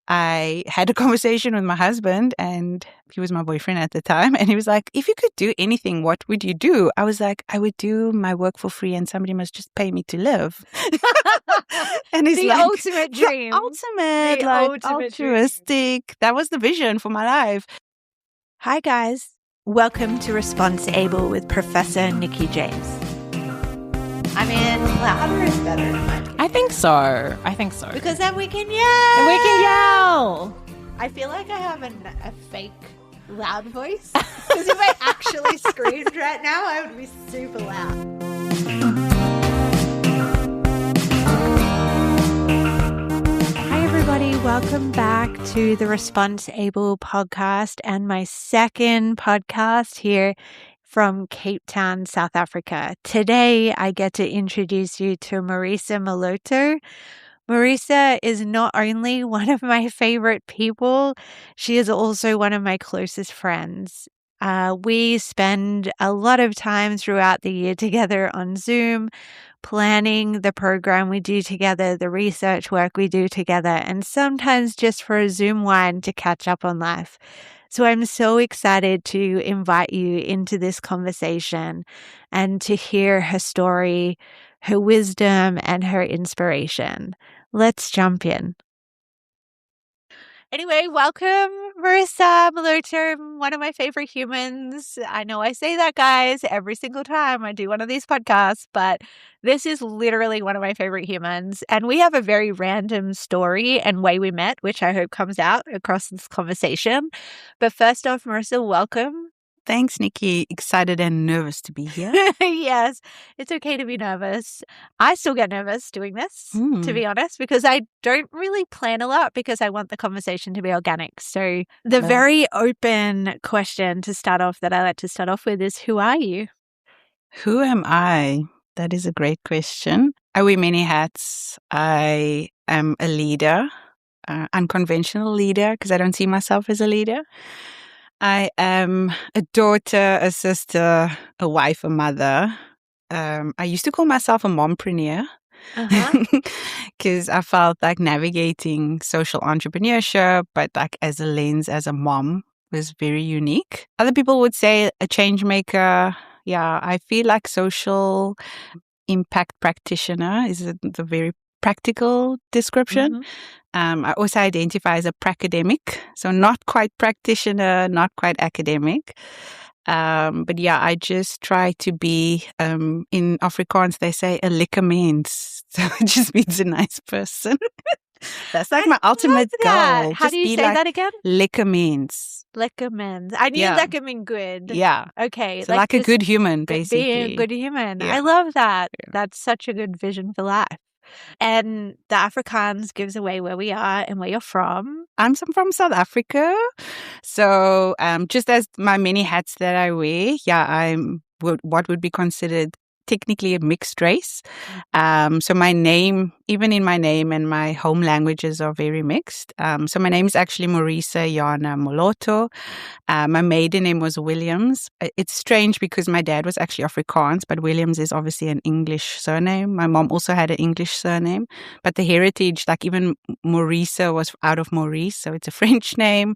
I had a conversation with my husband, and he was my boyfriend at the time. And he was like, if you could do anything, what would you do? I was like, I would do my work for free and somebody must just pay me to live. And he's the like, ultimate dream. ultimate, The like ultimate altruistic. Dream. That was the vision for my life. Hi, guys. Welcome to Response Able with Professor Nikki James. I mean, louder is better in my opinion. I think so. Because then we can yell. We can yell. I feel like I have a fake loud voice. Because if I actually screamed right now, I would be super loud. Hi, everybody. Welcome back to the Response Able podcast and my second podcast here from Cape Town, South Africa. Today, I get to introduce you to Marisa Moloto. Marisa is not only one of my favorite people, she is also one of my closest friends. We spend a lot of time throughout the year together on Zoom, planning the program we do together, the research work we do together, and sometimes just for a Zoom wine to catch up on life. So I'm so excited to invite you into this conversation and to hear her story, her wisdom, and her inspiration. Let's jump in. Anyway, welcome, Marisa Moloto, one of my favorite humans. I know I say that, guys, every single time I do one of these podcasts, but this is literally one of my favorite humans. And we have a very random story and way we met, which I hope comes out across this conversation. But first off, Marisa, welcome. Thanks, Nikki. Excited and nervous to be here. Yes, it's okay to be nervous. I still get nervous doing this, to be honest, because I don't really plan a lot because I want the conversation to be organic. So the very open question to start off that I like to start off with is, who are you? Who am I? That is a great question. I wear many hats. I am a leader, unconventional leader, because I don't see myself as a leader. I am a daughter, a sister, a wife, a mother. I used to call myself a mompreneur because I felt like navigating social entrepreneurship, but like as a lens, as a mom, was very unique. Other people would say a change maker. Yeah, I feel like social impact practitioner is the very practical description. I also identify as a pracademic, so not quite practitioner, not quite academic. But yeah, I just try to be, in Afrikaans, they say a lekker mens. So it just means a nice person. That's like my ultimate goal. How do you say that again? Lekker mens. Lekker mens. I knew lekker mean good. Yeah. Okay. So like a good human, basically. Being a good human. Yeah. I love that. Yeah. That's such a good vision for life. And the Afrikaans gives away where we are and where you're from. I'm from South Africa. So just as my many hats that I wear, I'm what would be considered technically a mixed race. So my name, even in my name and my home languages are very mixed. So my name is actually Marisa Moloto. My maiden name was Williams. It's strange because my dad was actually Afrikaans, but Williams is obviously an English surname. My mom also had an English surname, but the heritage, like even Marisa was out of Maurice, so it's a French name.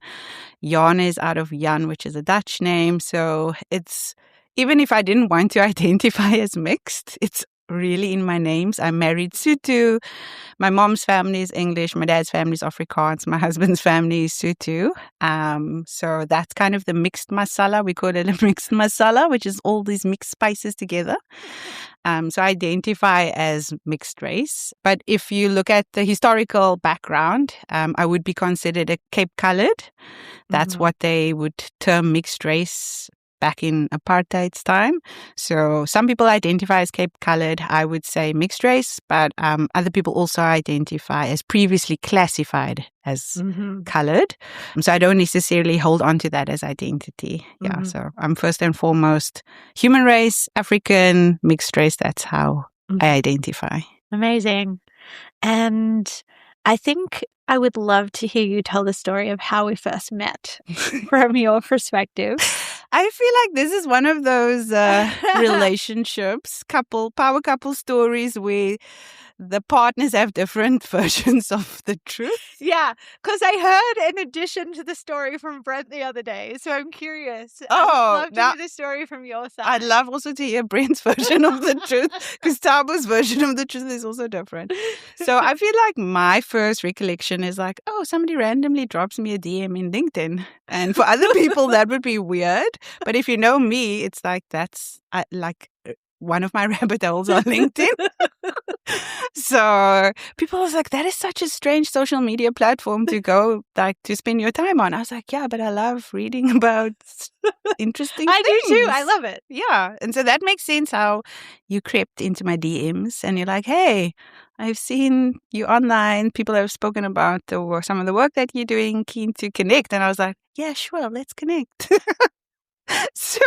Jan is out of Jan, which is a Dutch name. So it's, even if I didn't want to identify as mixed, it's really in my names. I'm married Sotho. My mom's family is English. My dad's family is Afrikaans. My husband's family is Sotho. So that's kind of the mixed masala. We call it a mixed masala, which is all these mixed spices together. So I identify as mixed race. But if you look at the historical background, I would be considered a Cape Coloured. That's what they would term mixed race back in apartheid's time. So some people identify as Cape Coloured. I would say mixed race, but other people also identify as previously classified as coloured. So I don't necessarily hold on to that as identity. Yeah, so I'm first and foremost human race, African, mixed race. That's how I identify. Amazing. And I think I would love to hear you tell the story of how we first met from your perspective. I feel like this is one of those relationships, power couple stories where the partners have different versions of the truth. Yeah, because I heard an addition to the story from Brent the other day, so I'm curious. Oh, I'd love to now- hear the story from your side. I'd love also to hear Brent's version of the truth, because Tabo's version of the truth is also different. So I feel like my first recollection is like, oh, somebody randomly drops me a DM in LinkedIn. And for other people, that would be weird. But if you know me, it's like that's one of my rabbit holes on LinkedIn. So people was like, that is such a strange social media platform to go to spend your time on. I was like, yeah, but I love reading about interesting I things. do too. I love it. Yeah. And so that makes sense how you crept into my DMs and you're like, hey, I've seen you online. People have spoken about some of the work that you're doing, keen to connect. And I was like, yeah, sure, let's connect. So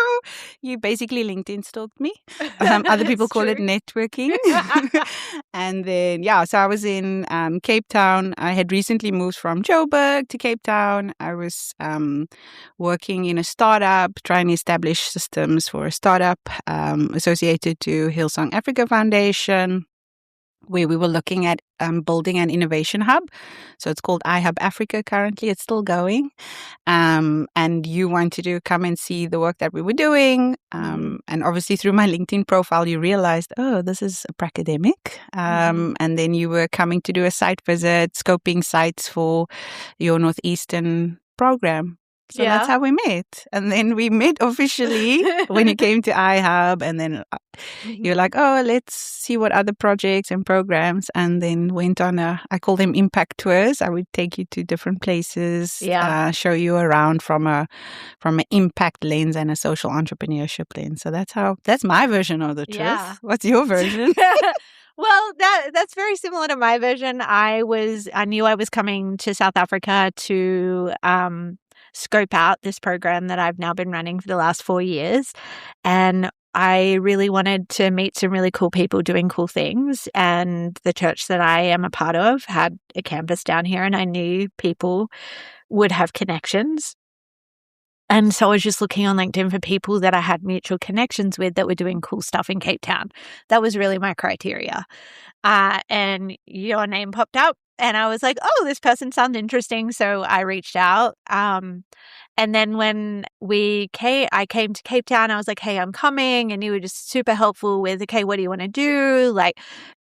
you basically LinkedIn stalked me. Other people call it networking. And then, so I was in Cape Town. I had recently moved from Joburg to Cape Town. I was working in a startup, trying to establish systems for a startup associated to Hillsong Africa Foundation, where we were looking at building an innovation hub. So it's called iHub Africa currently. It's still going. And you wanted to come and see the work that we were doing. And obviously through my LinkedIn profile, you realized, oh, this is a pracademic. And then you were coming to do a site visit, scoping sites for your Northeastern program. So that's how we met. And then we met officially when you came to iHub. And then you're like, oh, let's see what other projects and programs. And then went on I call them impact tours. I would take you to different places, show you around from an impact lens and a social entrepreneurship lens. So that's my version of the truth. Yeah. What's your version? Well, that's very similar to my version. I knew I was coming to South Africa to scope out this program that I've now been running for the last 4 years. And I really wanted to meet some really cool people doing cool things. And the church that I am a part of had a campus down here, and I knew people would have connections. And so I was just looking on LinkedIn for people that I had mutual connections with that were doing cool stuff in Cape Town. That was really my criteria. And your name popped up and I was like, oh, this person sounds interesting. So I reached out. And then when I came to Cape Town, I was like, hey, I'm coming. And you were just super helpful with, okay, what do you want to do? Like,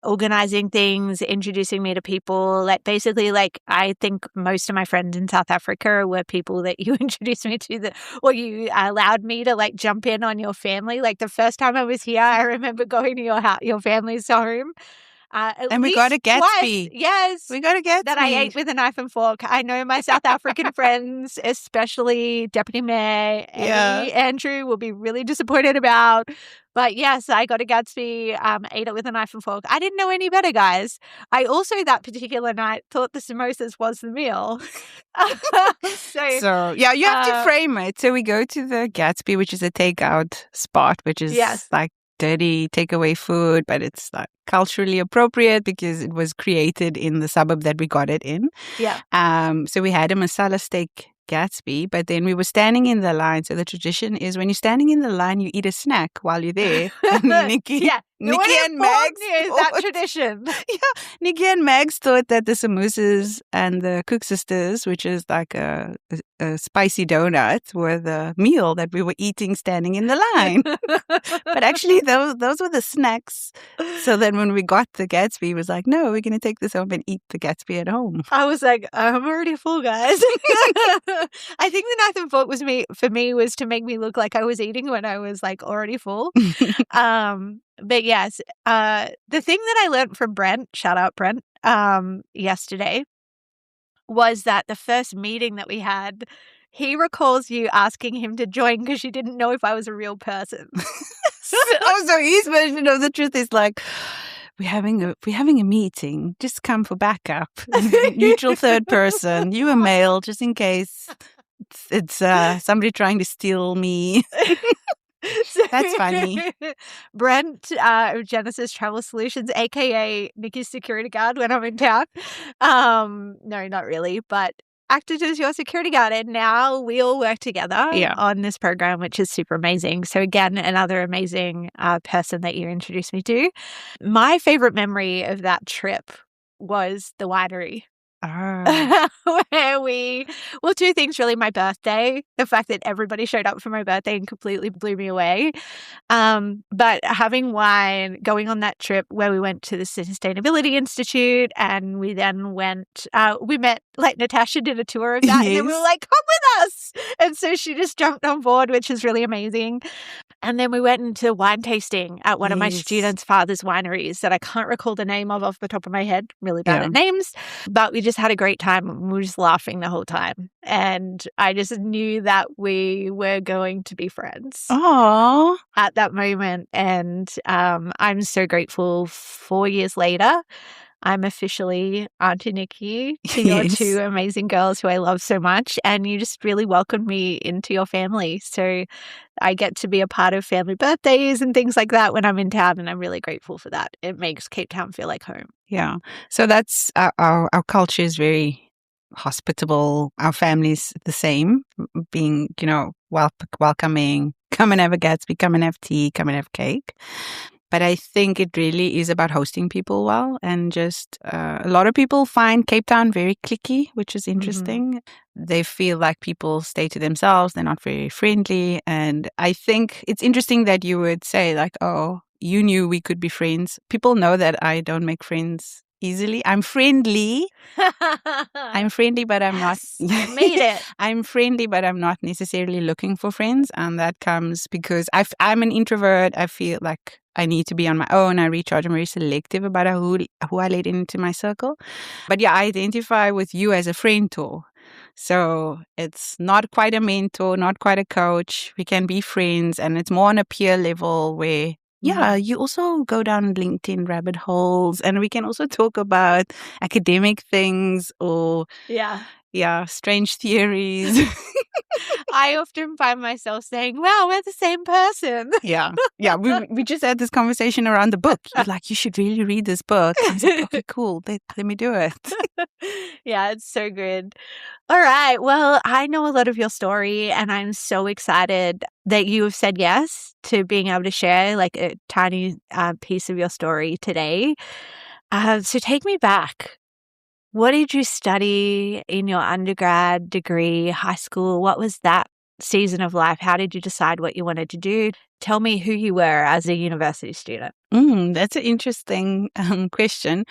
organizing things, introducing me to people. Like basically, like I think most of my friends in South Africa were people that you introduced me to, or you allowed me to like jump in on your family. Like the first time I was here, I remember going to your family's home. And we got a Gatsby. Twice. Yes. We got a Gatsby. That I ate with a knife and fork. I know my South African friends, especially Deputy Mayor Andrew, will be really disappointed about. But yes, I got a Gatsby, ate it with a knife and fork. I didn't know any better, guys. I also, that particular night, thought the samosas was the meal. So, you have to frame it. So we go to the Gatsby, which is a takeout spot, which is like dirty takeaway food, but it's like culturally appropriate because it was created in the suburb that we got it in. Yeah. So we had a masala steak Gatsby, but then we were standing in the line. So the tradition is when you're standing in the line, you eat a snack while you're there. Nikki and Mags is that tradition. Nikki and Mags thought that the samosas and the Cook Sisters, which is like a spicy donut, were the meal that we were eating standing in the line. But actually, those were the snacks. So then when we got the Gatsby, it was like, no, we're going to take this home and eat the Gatsby at home. I was like, I'm already full, guys. I think the knife and fork was to make me look like I was eating when I was like already full. But yes, the thing that I learned from Brent, shout out Brent, yesterday was that the first meeting that we had, he recalls you asking him to join because you didn't know if I was a real person. So his version of the truth is like, we're having a meeting. Just come for backup. Neutral third person. You a male, just in case it's somebody trying to steal me. That's funny. Brent, Genesis Travel Solutions, aka Nikki's security guard when I'm in town. No, not really, but acted as your security guard, and now we all work together Yeah. on this program, which is super amazing. So again, another amazing person that you introduced me to. My favorite memory of that trip was the winery. Oh. Where two things really. My birthday, the fact that everybody showed up for my birthday and completely blew me away. But having wine, going on that trip where we went to the Sustainability Institute, and we then we met, like, Natasha did a tour of that, and then we were Yes. like, come with us. And so she just jumped on board, which is really amazing. And then we went into wine tasting at one of my Yes. students' father's wineries that I can't recall the name of the top of my head. Really bad Yeah. at names. But we just had a great time. We were just laughing the whole time. And I just knew that we were going to be friends Oh. at that moment. And I'm so grateful 4 years later. I'm officially Auntie Nikki to your Yes. two amazing girls who I love so much. And you just really welcomed me into your family. So I get to be a part of family birthdays and things like that when I'm in town. And I'm really grateful for that. It makes Cape Town feel like home. Yeah. So that's our culture is very hospitable. Our family's the same, being, welcoming. Come and have a Gatsby, come and have tea, come and have cake. But I think it really is about hosting people well. And just a lot of people find Cape Town very cliquey, which is interesting. They feel like people stay to themselves. They're not very friendly. And I think it's interesting that you would say, like, oh, you knew we could be friends. People know that I don't make friends easily. I'm friendly. I'm friendly, but I'm not. I made it. I'm friendly, but I'm not necessarily looking for friends. And that comes because I'm an introvert. I feel like I need to be on my own. I recharge. I'm very selective about who I let into my circle. But yeah, I identify with you as a friend too. So it's not quite a mentor, not quite a coach. We can be friends, and it's more on a peer level where, yeah, you also go down LinkedIn rabbit holes, and we can also talk about academic things or strange theories. I often find myself saying, wow, we're the same person. Yeah. We just had this conversation around the book. You're like, you should really read this book. I was like, okay, cool. Let me do it. Yeah, it's so good. All right. Well, I know a lot of your story, and I'm so excited that you have said yes to being able to share like a tiny piece of your story today. So take me back. What did you study in your undergrad degree, high school? What was that season of life? How did you decide what you wanted to do? Tell me who you were as a university student. That's an interesting question.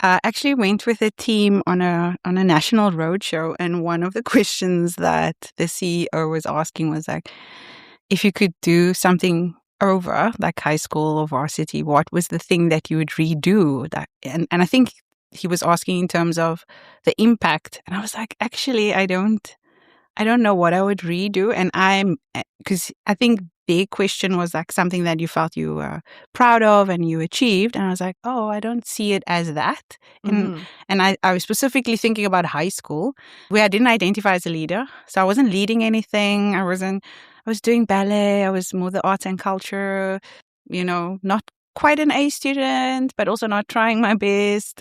I actually went with a team on a national roadshow, and one of the questions that the CEO was asking was like, if you could do something over, like high school or varsity, what was the thing that you would redo? And I think he was asking in terms of the impact. And I was like, actually, I don't know what I would redo. And because I think their question was like something that you felt you were proud of and you achieved. And I was like, oh, I don't see it as that. And I was specifically thinking about high school where I didn't identify as a leader. So I wasn't leading anything. I was doing ballet. I was more the arts and culture, not quite an A student, but also not trying my best.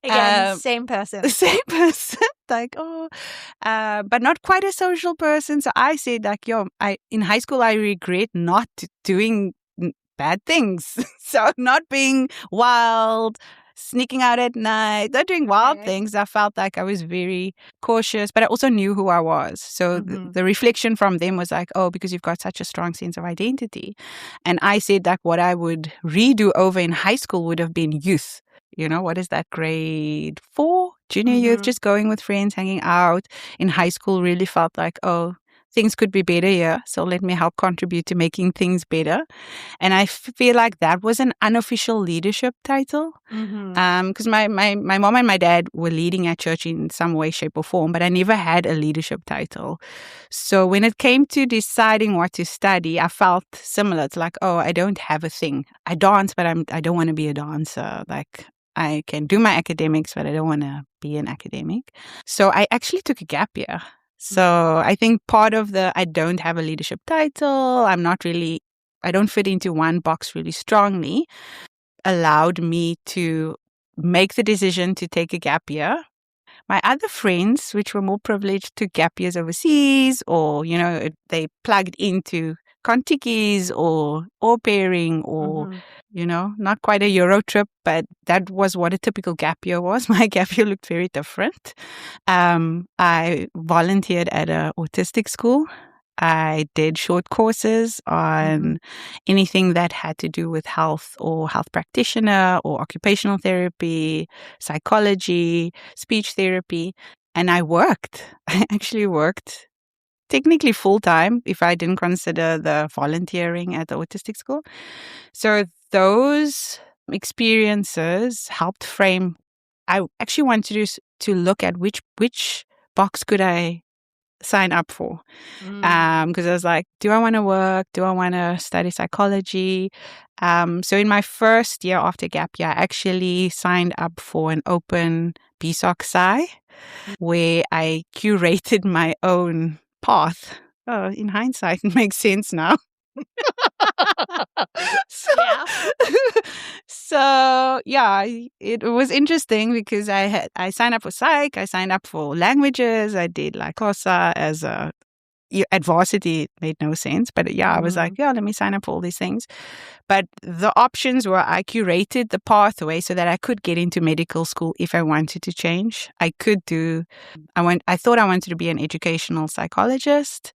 Again, same person. Same person. Like, but not quite a social person. So I said, like, in high school, I regret not doing bad things. So not being wild, sneaking out at night, not doing wild things. I felt like I was very cautious, but I also knew who I was. So the reflection from them was like, oh, because you've got such a strong sense of identity. And I said that what I would redo over in high school would have been youth. What is that, grade 4, junior youth, just going with friends, hanging out. In high school really felt like, oh, things could be better here. So let me help contribute to making things better. And I feel like that was an unofficial leadership title. Because my mom and my dad were leading at church in some way, shape or form, but I never had a leadership title. So when it came to deciding what to study, I felt similar. It's like, oh, I don't have a thing. I dance, but I don't want to be a dancer. Like, I can do my academics, but I don't want to be an academic. So I actually took a gap year. So I think part of I don't have a leadership title, I don't fit into one box really strongly, allowed me to make the decision to take a gap year. my other friends, which were more privileged, took gap years overseas, or, they plugged into contikis or au pairing or, not quite a Euro trip, but that was what a typical gap year was. My gap year looked very different. I volunteered at an autistic school. I did short courses on anything that had to do with health or health practitioner or occupational therapy, psychology, speech therapy. And I worked. I actually worked technically full time if I didn't consider the volunteering at the autistic school. So those experiences helped frame. I actually wanted to look at which box could I sign up for. Because I was like, do I want to work? Do I want to study psychology? So in my first year after gap year, I actually signed up for an open BSOC Sci, where I curated my own path. Oh, in hindsight, it makes sense now. So yeah, it was interesting because I signed up for psych, I signed up for languages, I did like COSA as a at varsity. It made no sense, but yeah, I was like, yeah, let me sign up for all these things. But the options were, I curated the pathway so that I could get into medical school if I wanted to change. I thought I wanted to be an educational psychologist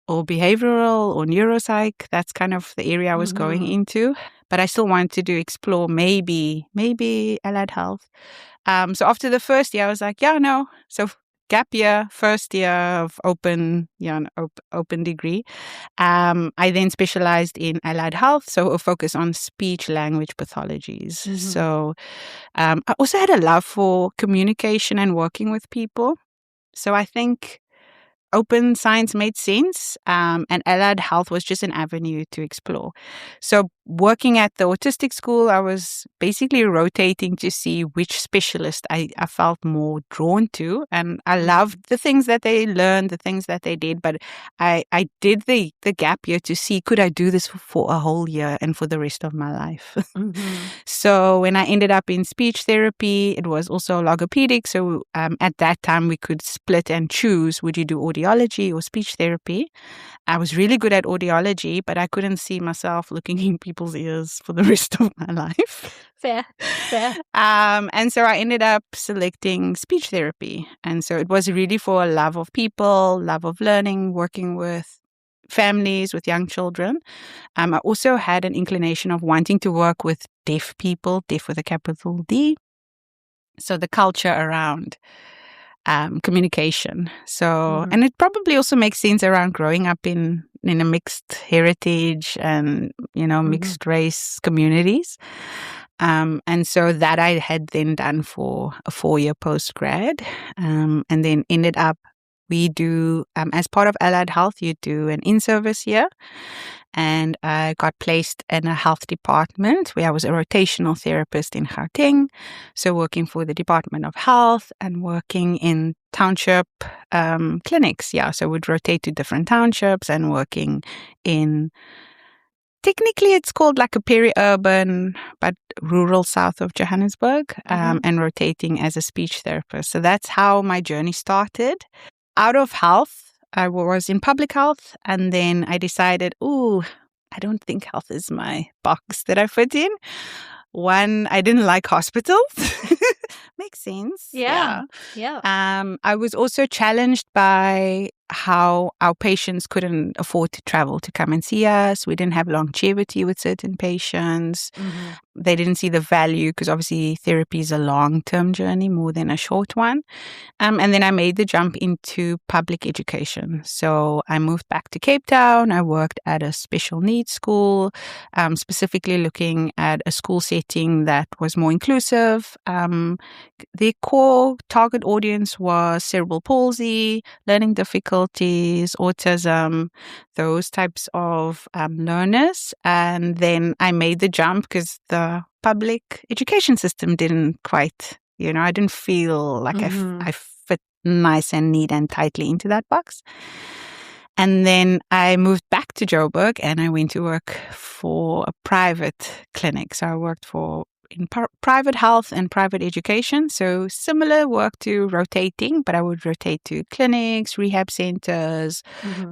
or behavioral or neuropsych. That's kind of the area I was going into. But I still wanted to explore maybe allied health. So after the first year, I was like, yeah, no. So gap year, first year of open degree. I then specialized in allied health, so a focus on speech language pathologies. So I also had a love for communication and working with people. So I think open science made sense, and allied health was just an avenue to explore. So working at the autistic school, I was basically rotating to see which specialist I felt more drawn to. And I loved the things that they learned, the things that they did. But I did the gap year to see, could I do this for a whole year and for the rest of my life? So when I ended up in speech therapy, it was also logopedic. So at that time, we could split and choose, would you do audiology or speech therapy? I was really good at audiology, but I couldn't see myself looking in people's ears for the rest of my life. Fair. And so I ended up selecting speech therapy. And so it was really for a love of people, love of learning, working with families, with young children. I also had an inclination of wanting to work with deaf people, deaf with a capital D. So the culture around communication. So, and it probably also makes sense around growing up in a mixed heritage and, mixed race communities. And so that I had then done for a 4-year postgrad, and then ended up, we do, as part of allied health, you do an in-service year. And I got placed in a health department where I was a rotational therapist in Gauteng. So working for the Department of Health and working in township clinics. Yeah, so would rotate to different townships and working in, technically it's called like a peri-urban, but rural south of Johannesburg, and rotating as a speech therapist. So that's how my journey started. Out of health, I was in public health, and then I decided, I don't think health is my box that I fit in. One, I didn't like hospitals. Makes sense. Yeah. I was also challenged by how our patients couldn't afford to travel to come and see us. We didn't have longevity with certain patients. They didn't see the value because obviously therapy is a long-term journey more than a short one. And then I made the jump into public education. So I moved back to Cape Town. I worked at a special needs school, specifically looking at a school setting that was more inclusive. The core target audience was cerebral palsy, learning difficulties, autism, those types of learners. And then I made the jump because the public education system didn't quite, I didn't feel like I fit nice and neat and tightly into that box. And then I moved back to Joburg and I went to work for a private clinic. So I worked for in private health and private education. So similar work to rotating, but I would rotate to clinics, rehab centers,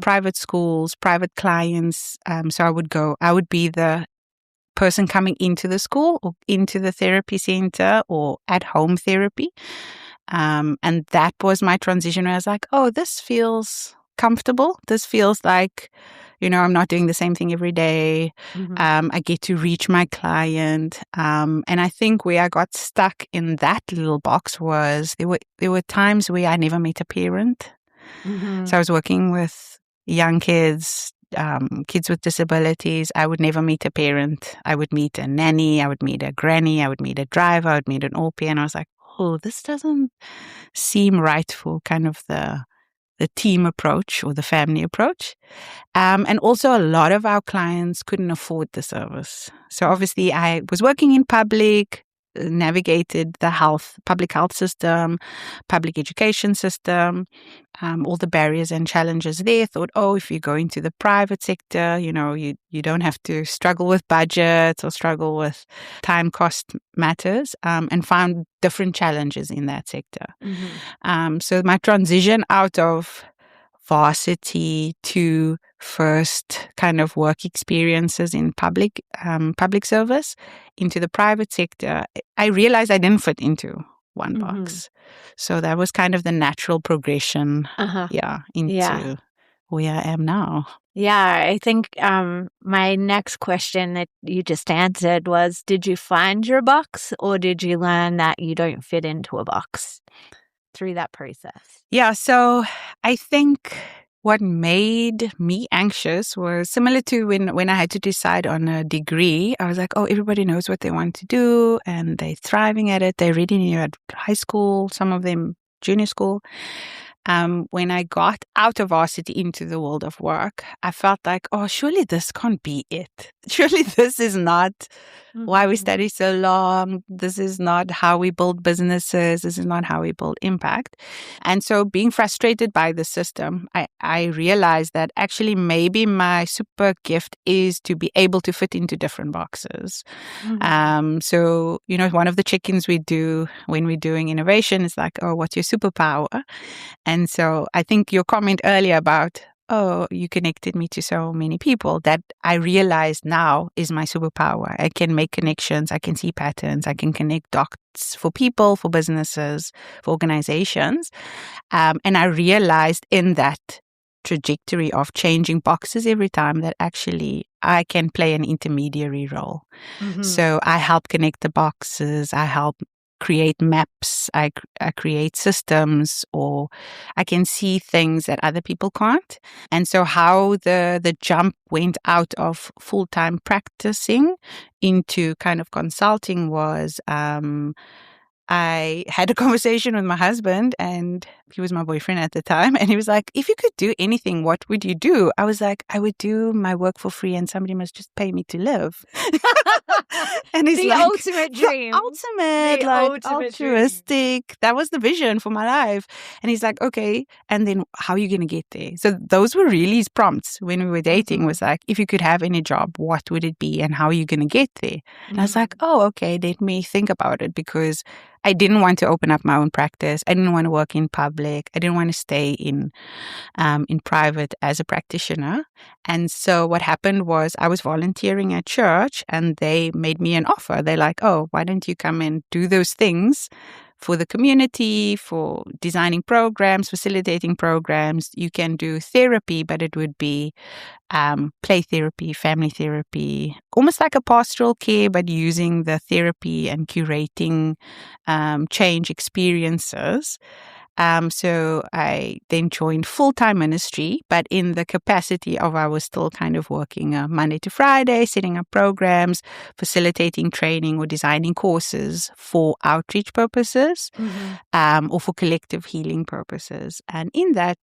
private schools, private clients. So I would be the person coming into the school or into the therapy center or at home therapy. And that was my transition where I was like, oh, this feels comfortable. This feels like, I'm not doing the same thing every day. I get to reach my client. And I think where I got stuck in that little box was there were times where I never met a parent. So I was working with young kids, kids with disabilities. I would never meet a parent. I would meet a nanny. I would meet a granny. I would meet a driver. I would meet an au pair. And I was like, oh, this doesn't seem right for kind of the team approach or the family approach. And also a lot of our clients couldn't afford the service. So obviously I was working in public, navigated the public health system, public education system, all the barriers and challenges there. Thought, oh, if you go into the private sector, you don't have to struggle with budgets or struggle with time cost matters, and found different challenges in that sector. So my transition out of varsity to first kind of work experiences in public service into the private sector, I realized I didn't fit into one box. So that was kind of the natural progression, into where I am now. Yeah, I think my next question that you just answered was, did you find your box or did you learn that you don't fit into a box through that process? Yeah, so I think what made me anxious was similar to when I had to decide on a degree. I was like, oh, everybody knows what they want to do and they're thriving at it. They already knew at high school, some of them junior school. When I got out of varsity into the world of work, I felt like, oh, surely this can't be it. Surely this is not why we study so long. This is not how we build businesses. This is not how we build impact. And so being frustrated by the system, I realized that actually maybe my super gift is to be able to fit into different boxes. So, one of the check-ins we do when we're doing innovation is like, oh, what's your superpower? And so I think your comment earlier about, oh, you connected me to so many people, that I realize now is my superpower. I can make connections. I can see patterns. I can connect dots for people, for businesses, for organizations. And I realized in that trajectory of changing boxes every time that actually I can play an intermediary role. So I help connect the boxes. I help create maps, I create systems, or I can see things that other people can't. And so how the jump went out of full-time practicing into kind of consulting was, I had a conversation with my husband, and he was my boyfriend at the time, and he was like, if you could do anything, what would you do? I was like, I would do my work for free and somebody must just pay me to live. And he's the like, ultimate dream. The ultimate, like altruistic. Dream. That was the vision for my life. And he's like, okay, and then how are you going to get there? So those were really his prompts when we were dating, was like, if you could have any job, what would it be and how are you going to get there? And I was like, oh, okay, let me think about it, because I didn't want to open up my own practice. I didn't want to work in public. I didn't want to stay in private as a practitioner. And so what happened was I was volunteering at church and they made me an offer. They're like, oh, why don't you come and do those things for the community, for designing programs, facilitating programs. You can do therapy, but it would be play therapy, family therapy, almost like a pastoral care, but using the therapy and curating change experiences. So I then joined full-time ministry, but in the capacity of I was still kind of working Monday to Friday, setting up programs, facilitating training or designing courses for outreach purposes, or for collective healing purposes. And in that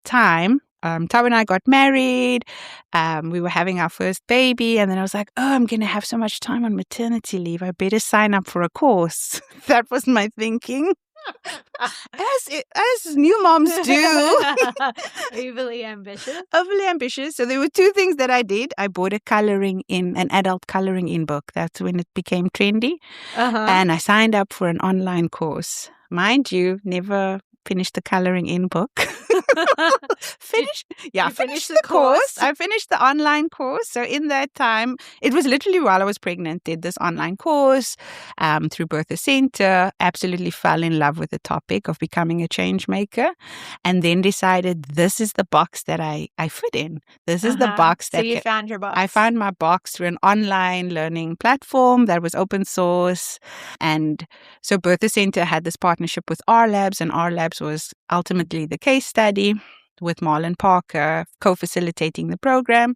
time, Tao and I got married. We were having our first baby. And then I was like, oh, I'm going to have so much time on maternity leave. I better sign up for a course. That was my thinking. as new moms do. Overly ambitious. Overly ambitious. So there were two things that I did. I bought an adult coloring in book. That's when it became trendy. And I signed up for an online course. Mind you, never finished the coloring in book. Finished the course. I finished the online course. So in that time, it was literally while I was pregnant, did this online course through Birth Center, absolutely fell in love with the topic of becoming a change maker, and then decided this is the box that I fit in. This is the box that... So you found your box. I found my box through an online learning platform that was open source. And so Birth Center had this partnership with R Labs, and R Labs was ultimately the case study with Marlon Parker co-facilitating the program.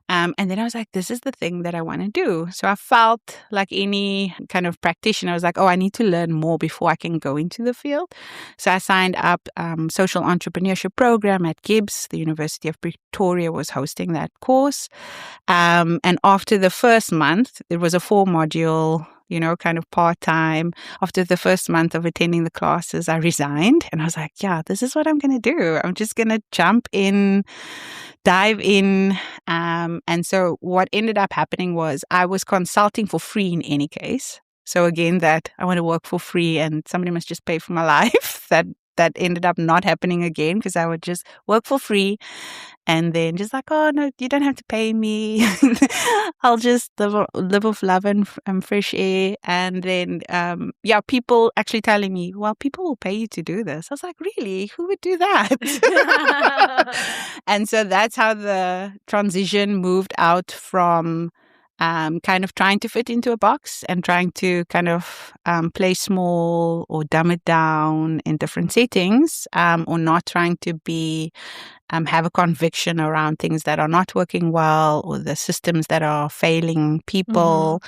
And then I was like, this is the thing that I want to do. So I felt like any kind of practitioner. I was like, oh, I need to learn more before I can go into the field. So I signed up social entrepreneurship program at Gibbs. The University of Pretoria was hosting that course. And after the first month, it was a 4-module kind of part-time. After the first month of attending the classes, I resigned and I was like, yeah, this is what I'm going to do. I'm just going to jump in, dive in. And so what ended up happening was I was consulting for free in any case. So again, that I want to work for free and somebody must just pay for my life. That ended up not happening again because I would just work for free and then just like, oh, no, you don't have to pay me. I'll just live off love and fresh air. And then, people actually telling me, well, people will pay you to do this. I was like, really? Who would do that? And so that's how the transition moved out from kind of trying to fit into a box and trying to kind of play small or dumb it down in different settings, or not trying to be have a conviction around things that are not working well or the systems that are failing people,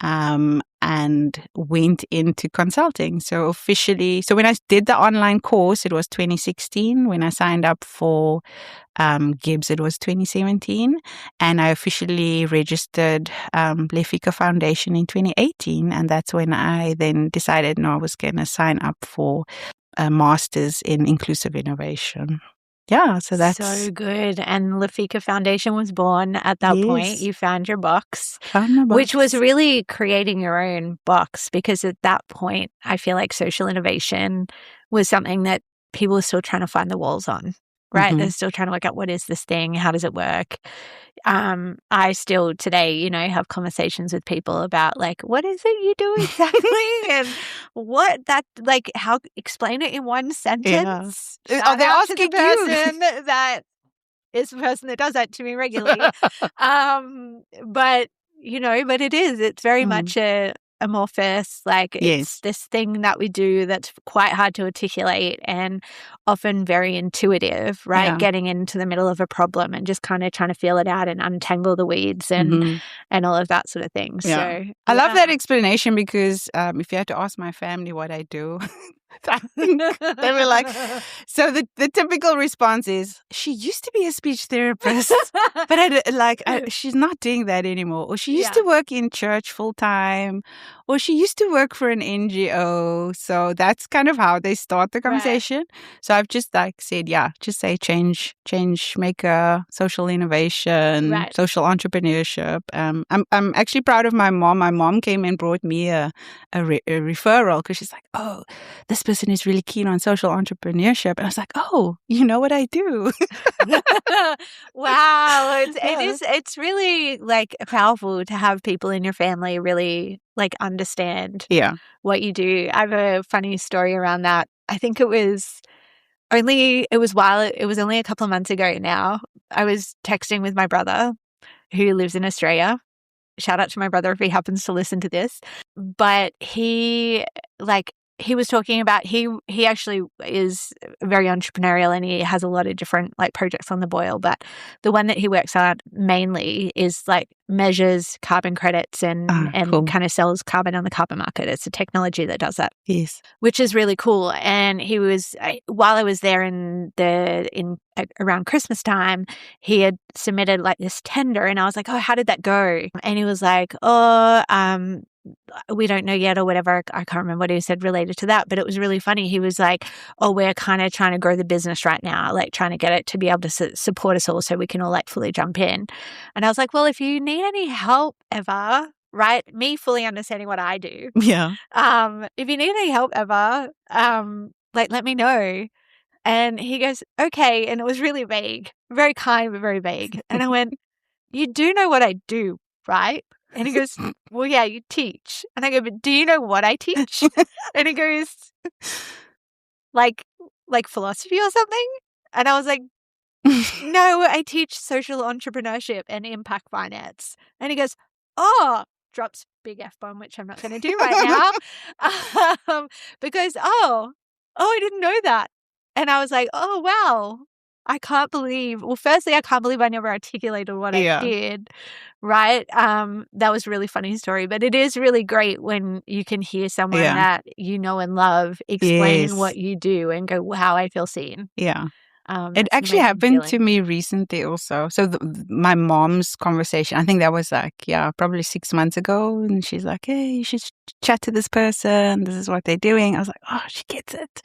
and went into consulting. So when I did the online course, it was 2016. When I signed up for Gibbs, it was 2017. And I officially registered Lefika Foundation in 2018. And that's when I then decided, I was going to sign up for a master's in inclusive innovation. Yeah, so that's so good. And Lefika Foundation was born at that point. You found your box, which was really creating your own box, because at that point, I feel like social innovation was something that people were still trying to find the walls on, right? They're still trying to work out, what is this thing? How does it work? I still today, have conversations with people about like, what is it you do exactly? And how explain it in one sentence. Yeah. Are they asking the person that is the person that does that to me regularly. But it's very much a amorphous, it's this thing that we do that's quite hard to articulate and often very intuitive, right? Yeah. Getting into the middle of a problem and just kind of trying to feel it out and untangle the weeds and all of that sort of thing. Yeah. So I love that explanation, because if you had to ask my family what I do, they were like, so the typical response is, she used to be a speech therapist, but she's not doing that anymore. Or she used to work in church full time, or she used to work for an NGO. So that's kind of how they start the conversation. Right. So I've just said, just say change maker, social innovation, social entrepreneurship. I'm actually proud of my mom. My mom came and brought me a referral, because she's like, oh, this person is really keen on social entrepreneurship. And I was like, oh, you know what I do. Wow. It's really powerful to have people in your family really understand what you do. I have a funny story around that. I think it was only a couple of months ago now. I was texting with my brother who lives in Australia. Shout out to my brother if he happens to listen to this. But he was talking about, he actually is very entrepreneurial and he has a lot of different projects on the boil, but the one that he works on mainly is measures carbon credits and cool. Kind of sells carbon on the carbon market. It's a technology that does that. Yes. Which is really cool. And he was, while I was there around Christmas time, he had submitted this tender, and I was like, oh, how did that go? And he was like, we don't know yet or whatever. I can't remember what he said related to that, but it was really funny. He was like, oh, we're kind of trying to grow the business right now, like trying to get it to be able to support us all so we can all like fully jump in. And I was like, well, if you need any help ever, right? Me fully understanding what I do. Yeah. If you need any help ever, like let me know. And he goes, okay. And it was really vague, very kind, but very vague. And I went, you do know what I do, right? And he goes, well, yeah, you teach. And I go, but do you know what I teach? And he goes, like philosophy or something? And I was like, no, I teach social entrepreneurship and impact finance. And he goes, oh, drops big F-bomb, which I'm not going to do right now. Because, I didn't know that. And I was like, oh, wow. I can't believe, well, firstly, I can't believe I never articulated what I did, right? That was a really funny story, but it is really great when you can hear someone that you know and love explain what you do and go, wow, I feel seen. Yeah. It actually happened to me recently also. So my mom's conversation, I think that was like, probably 6 months ago. And she's like, hey, you should chat to this person. This is what they're doing. I was like, oh, she gets it.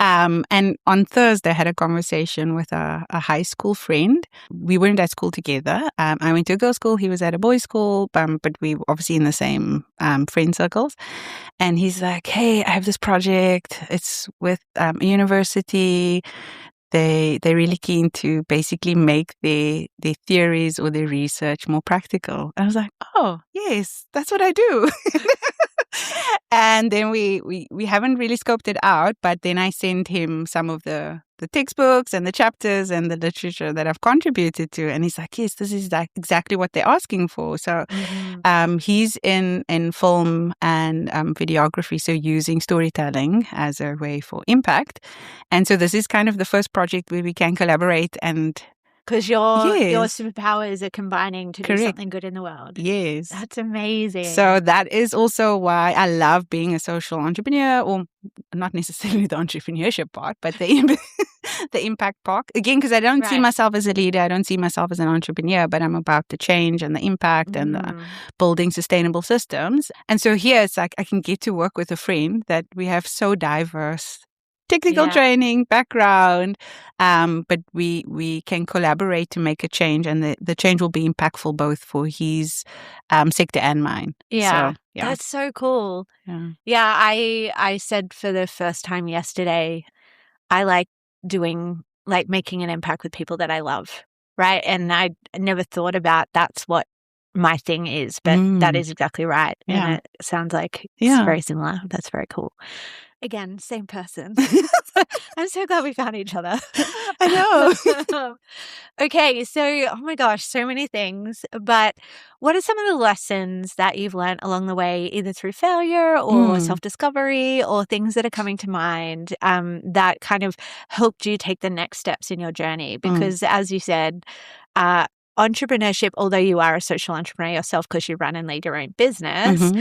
And on Thursday, I had a conversation with a high school friend. We weren't at school together. I went to a girls' school. He was at a boys' school, but we were obviously in the same friend circles. And he's like, hey, I have this project. It's with a university. They're really keen to basically make their theories or their research more practical. I was like, oh, yes, that's what I do. And then we haven't really scoped it out, but then I sent him some of the textbooks and the chapters and the literature that I've contributed to. And he's like, yes, this is exactly what they're asking for. So he's in film and videography, so using storytelling as a way for impact. And so this is kind of the first project where we can collaborate and... Because your superpowers are combining to do something good in the world. Yes. That's amazing. So that is also why I love being a social entrepreneur, or not necessarily the entrepreneurship part, but the impact part. Again, because I don't see myself as a leader. I don't see myself as an entrepreneur, but I'm about the change and the impact and the building sustainable systems. And so here it's like I can get to work with a friend that we have so diverse technical training, background, but we can collaborate to make a change, and the change will be impactful both for his sector and mine. Yeah, so, that's so cool. Yeah, I said for the first time yesterday, I like making an impact with people that I love, right? And I never thought about that's what my thing is, but that is exactly right. And it sounds like it's very similar. That's very cool. Again, same person. I'm so glad we found each other. I know. Okay, so, oh my gosh, so many things. But what are some of the lessons that you've learned along the way, either through failure or self-discovery or things that are coming to mind that kind of helped you take the next steps in your journey? Because as you said, entrepreneurship, although you are a social entrepreneur yourself because you run and lead your own business,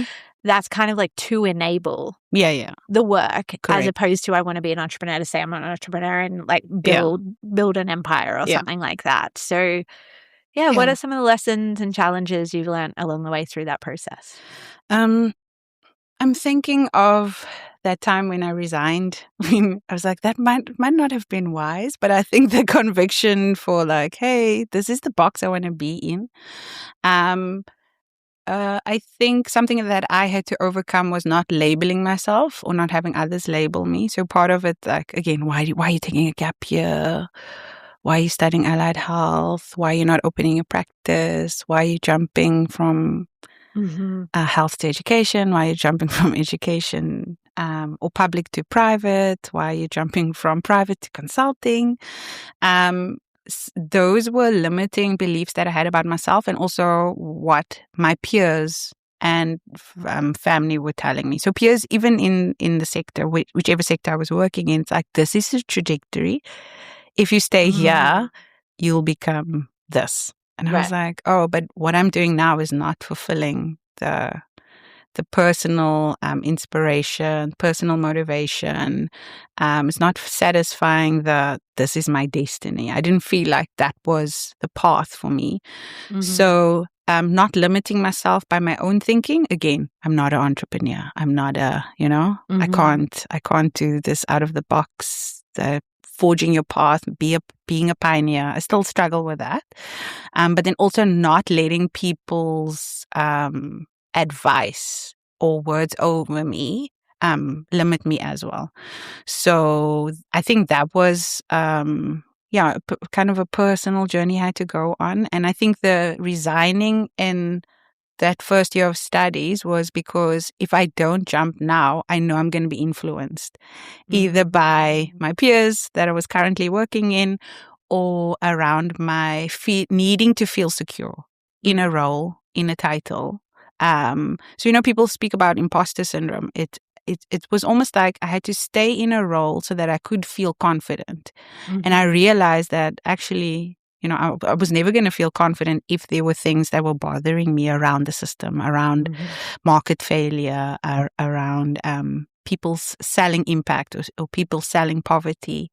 that's kind of like to enable the work. Correct. As opposed to I want to be an entrepreneur to say I'm an entrepreneur and like build an empire or something like that. So what are some of the lessons and challenges you've learned along the way through that process? I'm thinking of that time when I resigned. I was like, that might not have been wise, but I think the conviction for like, hey, this is the box I want to be in. I think something that I had to overcome was not labeling myself or not having others label me. So part of it, like, again, why are you taking a gap year? Why are you studying allied health? Why are you not opening a practice? Why are you jumping from health to education? Why are you jumping from education or public to private? Why are you jumping from private to consulting? Those were limiting beliefs that I had about myself and also what my peers and family were telling me. So peers, even in the sector, whichever sector I was working in, it's like, this is a trajectory. If you stay here, you'll become this. And I was like, oh, but what I'm doing now is not fulfilling the personal inspiration, personal motivation. It's not satisfying this is my destiny. I didn't feel like that was the path for me. So not limiting myself by my own thinking. Again, I'm not an entrepreneur. I'm not I can't do this out of the box, forging your path, being a pioneer. I still struggle with that. But then also not letting people's advice or words over me limit me as well. So I think that was kind of a personal journey I had to go on. And I think the resigning in that first year of studies was because if I don't jump now, I know I'm going to be influenced either by my peers that I was currently working in or around my needing to feel secure in a role, in a title. So, people speak about imposter syndrome. It was almost like I had to stay in a role so that I could feel confident. And I realized that actually, I was never going to feel confident if there were things that were bothering me around the system, around market failure, around people selling impact or people selling poverty,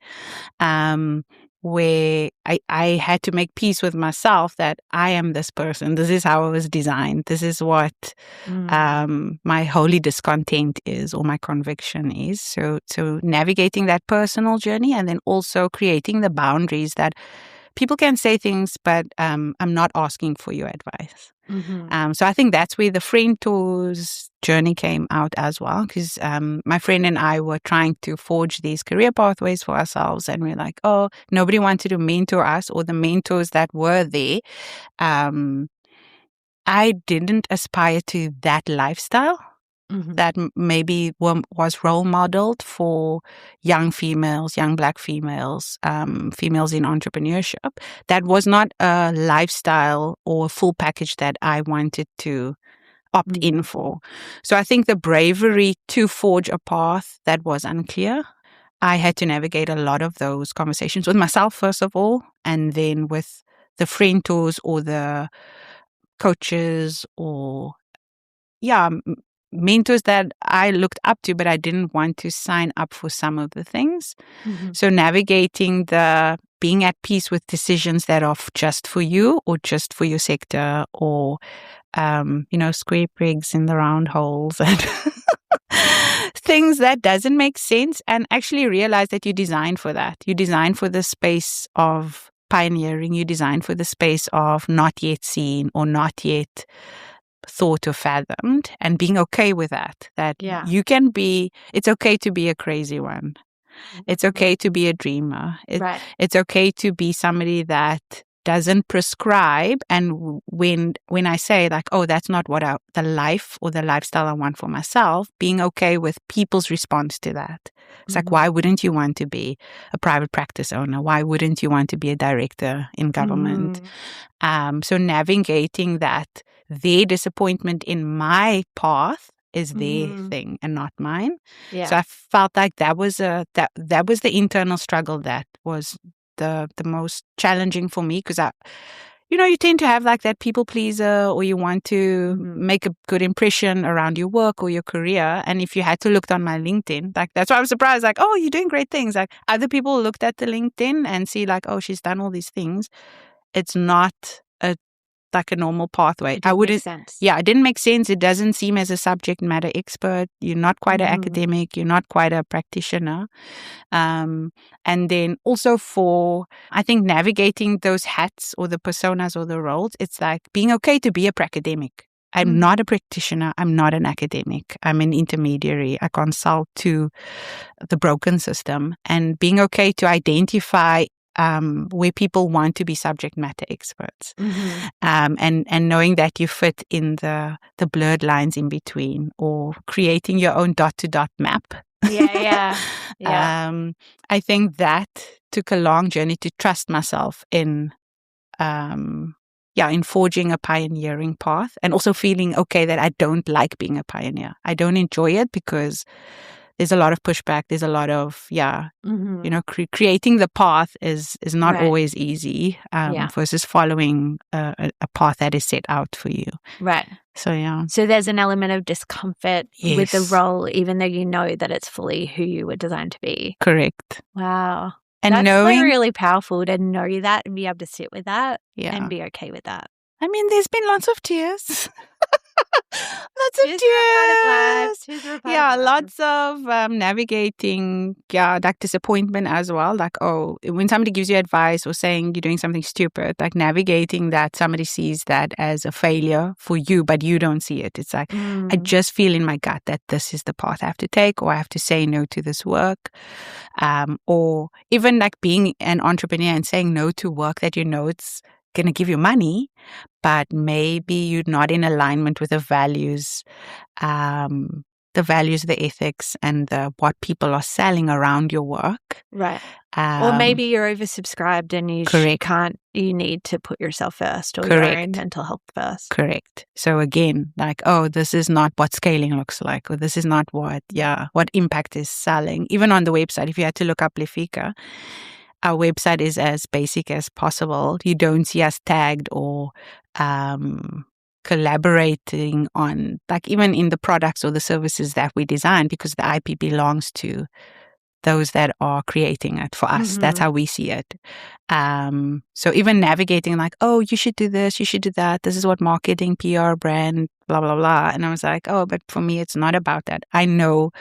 where I had to make peace with myself that I am this person. This is how I was designed. This is what my holy discontent is, or my conviction is. So navigating that personal journey, and then also creating the boundaries that people can say things, but I'm not asking for your advice. So I think that's where the friend tours journey came out as well, because my friend and I were trying to forge these career pathways for ourselves, and we're like, oh, nobody wanted to mentor us, or the mentors that were there. I didn't aspire to that lifestyle that maybe was role modeled for young females, young Black females, females in entrepreneurship. That was not a lifestyle or a full package that I wanted to opt in for. So I think the bravery to forge a path that was unclear, I had to navigate a lot of those conversations with myself, first of all, and then with the friend tours or the coaches or mentors that I looked up to, but I didn't want to sign up for some of the things. So navigating the being at peace with decisions that are just for you or just for your sector, or square pegs in the round holes and things that doesn't make sense, and actually realize that you designed for that. You designed for the space of pioneering. You designed for the space of not yet seen or not yet thought or fathomed, and being okay with that. You can be, it's okay to be a crazy one. It's okay to be a dreamer. It's okay to be somebody that doesn't prescribe. And when I say like, oh, that's not what the life or the lifestyle I want for myself, being okay with people's response to that. It's like, why wouldn't you want to be a private practice owner? Why wouldn't you want to be a director in government? So navigating that, their disappointment in my path is their thing and not mine. So I felt like that was that was the internal struggle that was the most challenging for me, because you tend to have like that people pleaser, or you want to make a good impression around your work or your career. And if you had to look on my LinkedIn, like that's why I'm surprised, like, oh, you're doing great things. Like other people looked at the LinkedIn and see like, oh, she's done all these things. It's not like a normal pathway. It wouldn't make sense. Yeah, it didn't make sense. It doesn't seem as a subject matter expert. You're not quite an academic. You're not quite a practitioner. And then also I think navigating those hats or the personas or the roles, it's like being okay to be a pracademic. I'm not a practitioner. I'm not an academic. I'm an intermediary. I consult to the broken system, and being okay to identify where people want to be subject matter experts, and knowing that you fit in the blurred lines in between, or creating your own dot-to-dot map. Yeah. I think that took a long journey to trust myself in forging a pioneering path, and also feeling okay that I don't like being a pioneer. I don't enjoy it because there's a lot of pushback. There's a lot of, creating the path is not always easy versus following a path that is set out for you. Right. So, yeah. So there's an element of discomfort with the role, even though you know that it's fully who you were designed to be. Correct. Wow. And that's knowing, really powerful to know that and be able to sit with that and be okay with that. I mean, there's been lots of tears. Lots of Tears are a part of life. tears. Tears are a part Yeah, of life. lots of navigating, like disappointment as well. Like, oh, when somebody gives you advice or saying you're doing something stupid, like navigating that somebody sees that as a failure for you, but you don't see it. It's like, I just feel in my gut that this is the path I have to take, or I have to say no to this work. Or even like being an entrepreneur and saying no to work that you know it's going to give you money, but maybe you're not in alignment with the values, the ethics, and what people are selling around your work. Right. Or maybe you're oversubscribed and you need to put yourself first, or your own mental health first. Correct. So again, like, oh, this is not what scaling looks like, or this is not what impact is selling. Even on the website, if you had to look up Lefika, our website is as basic as possible. You don't see us tagged or collaborating on, like, even in the products or the services that we design, because the IP belongs to those that are creating it for us. That's how we see it. So even navigating like, oh, you should do this, you should do that. This is what marketing, PR, brand, blah, blah, blah. And I was like, oh, but for me, it's not about that. I know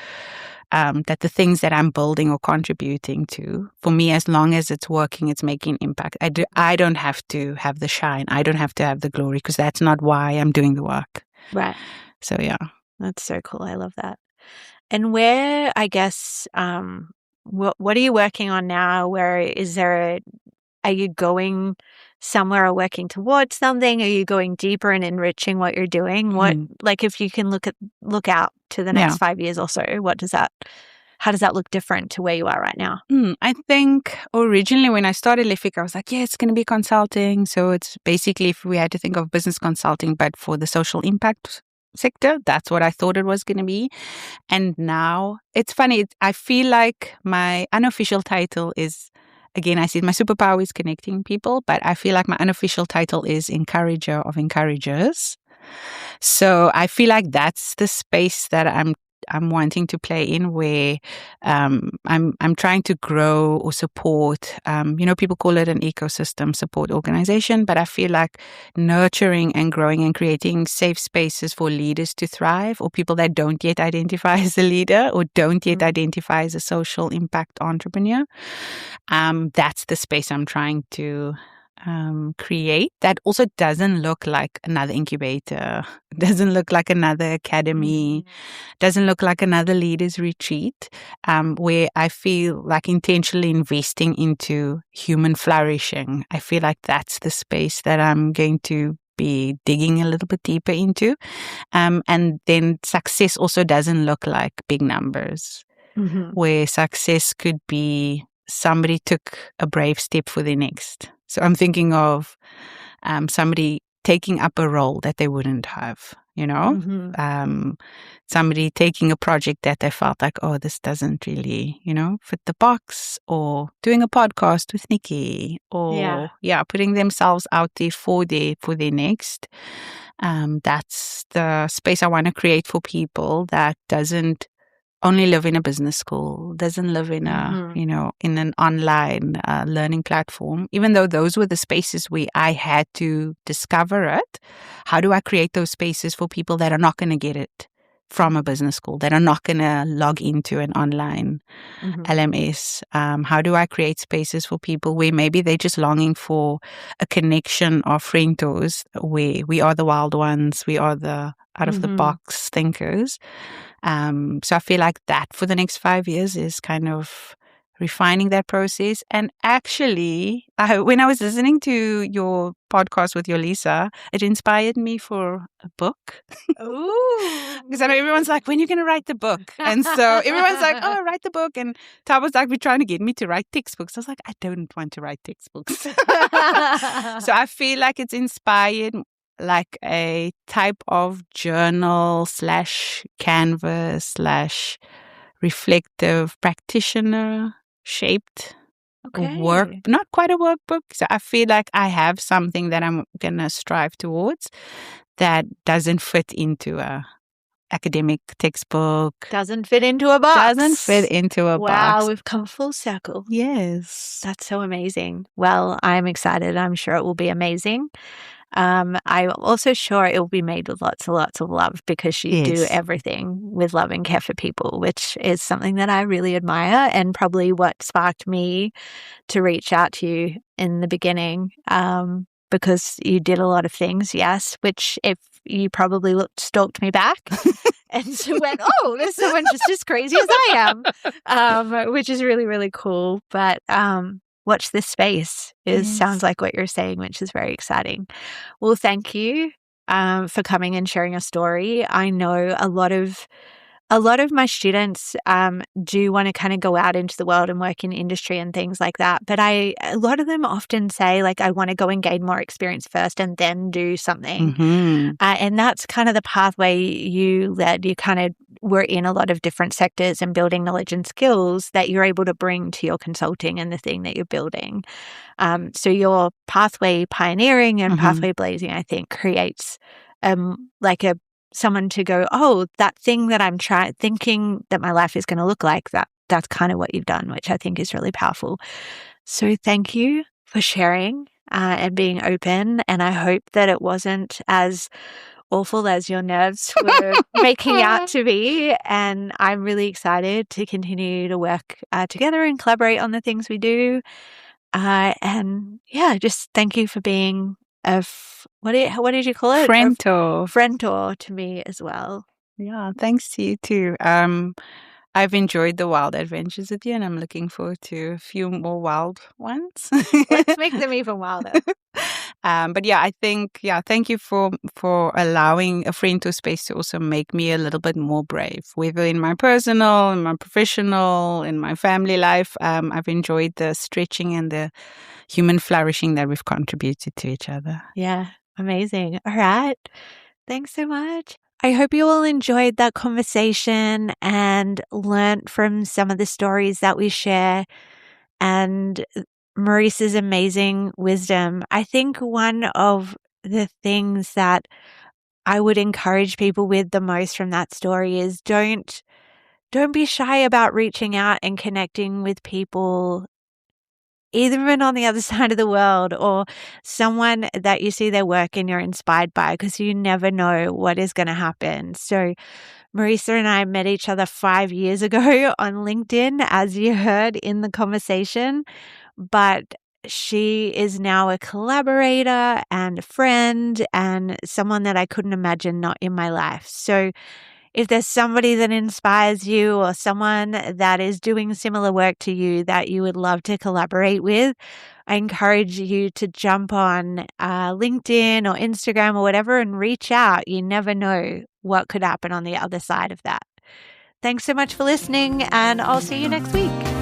that the things that I'm building or contributing to, for me, as long as it's working, it's making impact. I don't have to have the shine. I don't have to have the glory, because that's not why I'm doing the work. Right. So, yeah. That's so cool. I love that. And where, I guess, what are you working on now? Are you going somewhere or working towards something? Are you going deeper and enriching what you're doing? Like, if you can look out to the next 5 years or so, how does that look different to where you are right now? I think originally when I started Lefika, I was like, yeah, it's going to be consulting. So it's basically, if we had to think of business consulting, but for the social impact sector, that's what I thought it was going to be. And now it's funny. I feel like my unofficial title is, again, I see my superpower is connecting people, but I feel like my unofficial title is encourager of encouragers. So I feel like that's the space that I'm wanting to play in, where I'm trying to grow or support. People call it an ecosystem support organization, but I feel like nurturing and growing and creating safe spaces for leaders to thrive, or people that don't yet identify as a leader or don't yet identify as a social impact entrepreneur. That's the space I'm trying to create, that also doesn't look like another incubator, doesn't look like another academy, doesn't look like another leaders retreat, where I feel like intentionally investing into human flourishing. I feel like that's the space that I'm going to be digging a little bit deeper into. And then success also doesn't look like big numbers, where success could be somebody took a brave step for the next. So I'm thinking of somebody taking up a role that they wouldn't have, somebody taking a project that they felt like, oh, this doesn't really, fit the box, or doing a podcast with Nikki, or putting themselves out there for their next. That's the space I want to create for people that doesn't only live in a business school, doesn't live in in an online learning platform. Even though those were the spaces where I had to discover it, how do I create those spaces for people that are not going to get it from a business school, that are not going to log into an online LMS? How do I create spaces for people where maybe they're just longing for a connection of friendos, where we are the wild ones, we are the out of the box thinkers. So I feel like that for the next 5 years is kind of refining that process. And actually, when I was listening to your podcast with your Lisa, it inspired me for a book. Ooh. Because I know everyone's like, when are you going to write the book? And so everyone's like, oh, write the book. And Tab was like, we're trying to get me to write textbooks. I was like, I don't want to write textbooks. So I feel like it's inspired like a type of journal / canvas / reflective practitioner shaped work, not quite a workbook. So I feel like I have something that I'm going to strive towards that doesn't fit into a academic textbook. Doesn't fit into a box. Doesn't fit into a box. Wow, we've come full circle. Yes. That's so amazing. Well, I'm excited. I'm sure it will be amazing. I'm also sure it will be made with lots and lots of love, because you do Yes. everything with love and care for people, which is something that I really admire, and probably what sparked me to reach out to you in the beginning, because you did a lot of things, yes, which if you probably stalked me back and so went, oh, there's someone just as crazy as I am, which is really, really cool. But watch this space sounds like what you're saying, which is very exciting. Well, thank you for coming and sharing your story. I know a lot of my students do want to kind of go out into the world and work in industry and things like that. But a lot of them often say, like, I want to go and gain more experience first and then do something. And that's kind of the pathway you led. You kind of were in a lot of different sectors and building knowledge and skills that you're able to bring to your consulting and the thing that you're building. So your pathway pioneering and pathway blazing, I think, creates like someone to go, oh, that thing that I'm thinking that my life is going to look like, that's kind of what you've done, which I think is really powerful. So thank you for sharing and being open. And I hope that it wasn't as awful as your nerves were making out to be. And I'm really excited to continue to work together and collaborate on the things we do. And yeah, just thank you for being what did you call it? Frientor to me as well. Yeah, thanks to you too. I've enjoyed the wild adventures with you, and I'm looking forward to a few more wild ones. Let's make them even wilder. But yeah, I think, thank you for allowing a Frientor space to also make me a little bit more brave, whether in my personal, in my professional, in my family life. I've enjoyed the stretching and the human flourishing that we've contributed to each other. Yeah, amazing. All right. Thanks so much. I hope you all enjoyed that conversation and learnt from some of the stories that we share and Marisa's amazing wisdom. I think one of the things that I would encourage people with the most from that story is don't be shy about reaching out and connecting with people, even on the other side of the world, or someone that you see their work and you're inspired by, because you never know what is going to happen. So Marisa and I met each other 5 years ago on LinkedIn, as you heard in the conversation, but she is now a collaborator and a friend and someone that I couldn't imagine not in my life. So if there's somebody that inspires you or someone that is doing similar work to you that you would love to collaborate with, I encourage you to jump on LinkedIn or Instagram or whatever and reach out. You never know what could happen on the other side of that. Thanks so much for listening, and I'll see you next week.